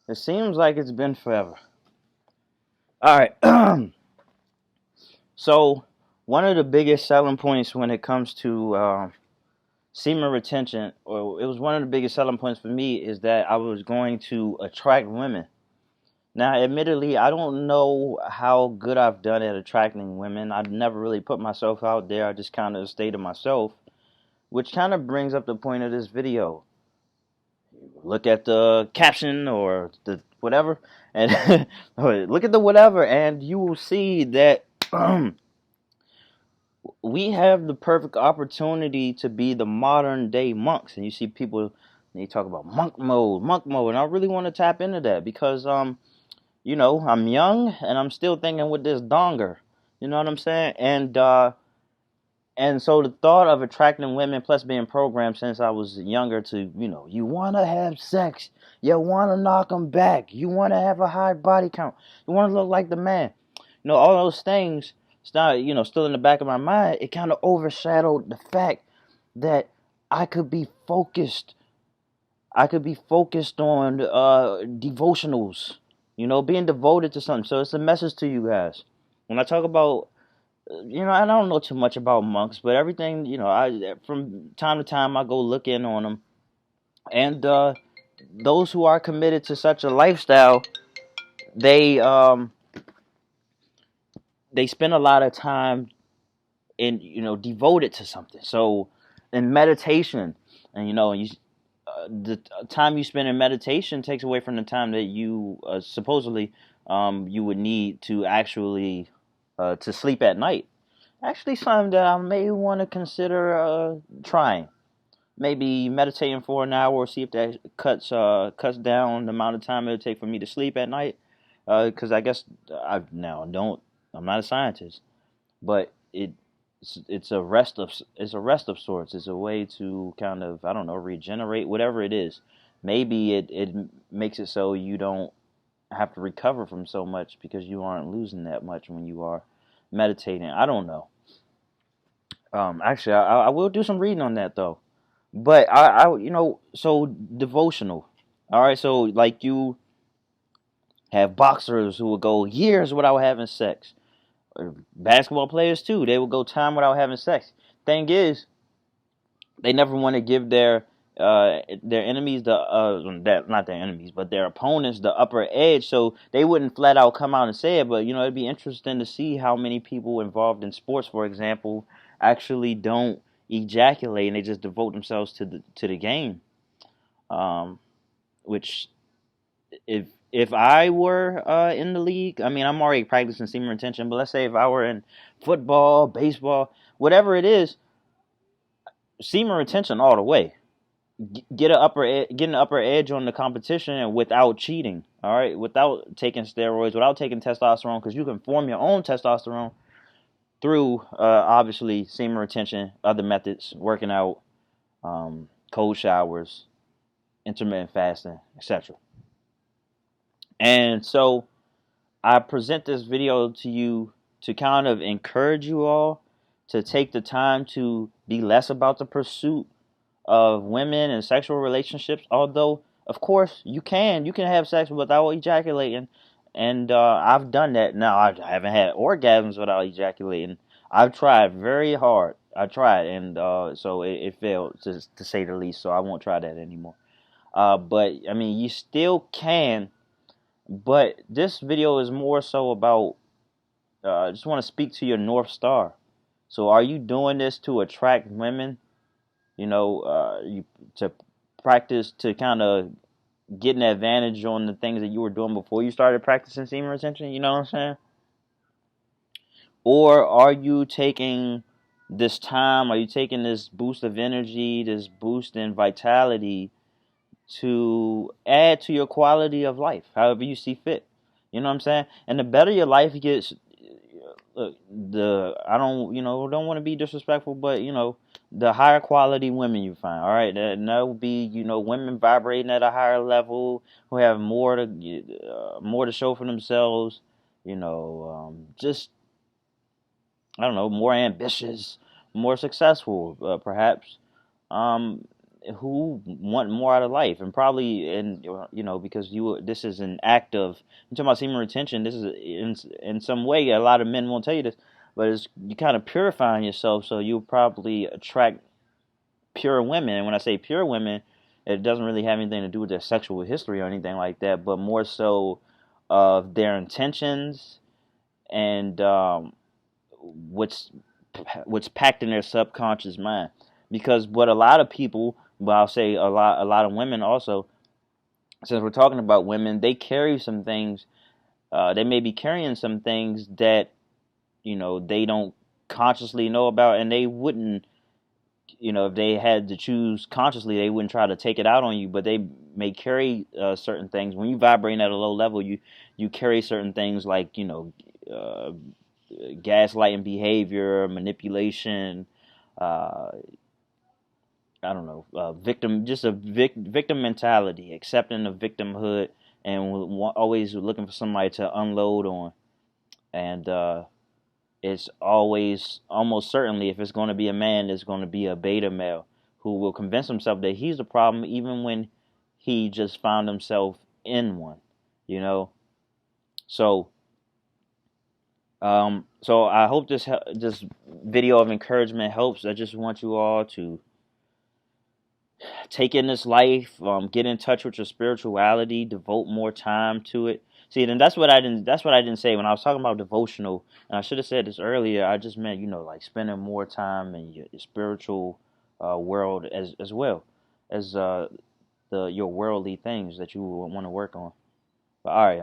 It seems like it's been forever. All right. So, one of the biggest selling points when it comes to semen retention, or it was one of the biggest selling points for me, is that I was going to attract women. Now, admittedly, I don't know how good I've done at attracting women. I've never really put myself out there. I just kind of stayed to myself, which kind of brings up the point of this video. Look at the caption or the whatever, and look at the whatever, and you will see that we have the perfect opportunity to be the modern day monks. And you see people, they talk about monk mode, and I really want to tap into that because I'm young and I'm still thinking with this donger. You know what I'm saying? And so the thought of attracting women, plus being programmed since I was younger to, you want to have sex, you want to knock them back, you want to have a high body count, you want to look like the man. All those things, still in the back of my mind, it kind of overshadowed the fact that I could be focused. I could be focused on devotionals, being devoted to something. So it's a message to you guys. When I talk about I don't know too much about monks, but everything, I from time to time I go look in on them, and those who are committed to such a lifestyle, they um they spend a lot of time in devoted to something. So in meditation, and the time you spend in meditation takes away from the time that you supposedly you would need to actually to sleep at night. Actually, something that I may want to consider trying. Maybe meditating for an hour, see if that cuts down the amount of time it'll take for me to sleep at night. Because I guess I now don't. I'm not a scientist, but it's a rest of sorts. It's a way to kind of, I don't know, regenerate, whatever it is. Maybe it makes it so you don't have to recover from so much because you aren't losing that much when you are meditating. I don't know. Actually, I will do some reading on that though. But so devotional. All right, so like you have boxers who will go years without having sex. Or basketball players too. They will go time without having sex. Thing is, they never want to give their enemies that not their enemies, but their opponents the upper edge. So they wouldn't flat out come out and say it. But it'd be interesting to see how many people involved in sports, for example, actually don't ejaculate and they just devote themselves to the game. Um, which if I were in the league, I mean, I'm already practicing semen retention, but let's say if I were in football, baseball, whatever it is, semen retention all the way. Get an upper edge on the competition and without cheating. All right, without taking steroids, without taking testosterone, because you can form your own testosterone through obviously semen retention, other methods, working out, cold showers, intermittent fasting, etc. And so I present this video to you to kind of encourage you all to take the time to be less about the pursuit of women and sexual relationships. Although, of course, you can have sex without ejaculating, and I've done that. Now I haven't had orgasms without ejaculating. I've tried very hard. I tried, and so it failed to say the least. So I won't try that anymore. But I mean, you still can. But this video is more so about. I just want to speak to your North Star. So, are you doing this to attract women? To practice to kind of get an advantage on the things that you were doing before you started practicing semen retention. You know what I'm saying? Or are you taking this time? Are you taking this boost of energy, this boost in vitality to add to your quality of life, however you see fit? You know what I'm saying? And the better your life gets, look, I don't want to be disrespectful, but the higher quality women you find, all right, that will be women vibrating at a higher level who have more to show for themselves, just I don't know, more ambitious, more successful, perhaps. who want more out of life, and probably, and because this is an act of, I'm talking about semen retention. This is in some way, a lot of men won't tell you this, but it's you kind of purifying yourself, so you'll probably attract pure women. And when I say pure women, it doesn't really have anything to do with their sexual history or anything like that, but more so of their intentions and what's what's packed in their subconscious mind. Because what a lot of people, but I'll say a lot of women also, since we're talking about women, they carry some things. They may be carrying some things that they don't consciously know about, and they wouldn't. If they had to choose consciously, they wouldn't try to take it out on you, but they may carry certain things. When you vibrate at a low level, you carry certain things like gaslighting behavior, manipulation, uh, I don't know, victim, just a victim mentality, accepting the victimhood, and always looking for somebody to unload on. And it's always, almost certainly, if it's going to be a man, it's going to be a beta male who will convince himself that he's the problem, even when he just found himself in one. You know, so so I hope this video of encouragement helps. I just want you all to take in this life, get in touch with your spirituality, devote more time to it. See, then That's what I didn't say when I was talking about devotional. And I should have said this earlier. I just meant like spending more time in your spiritual world as well as your worldly things that you want to work on. But all right.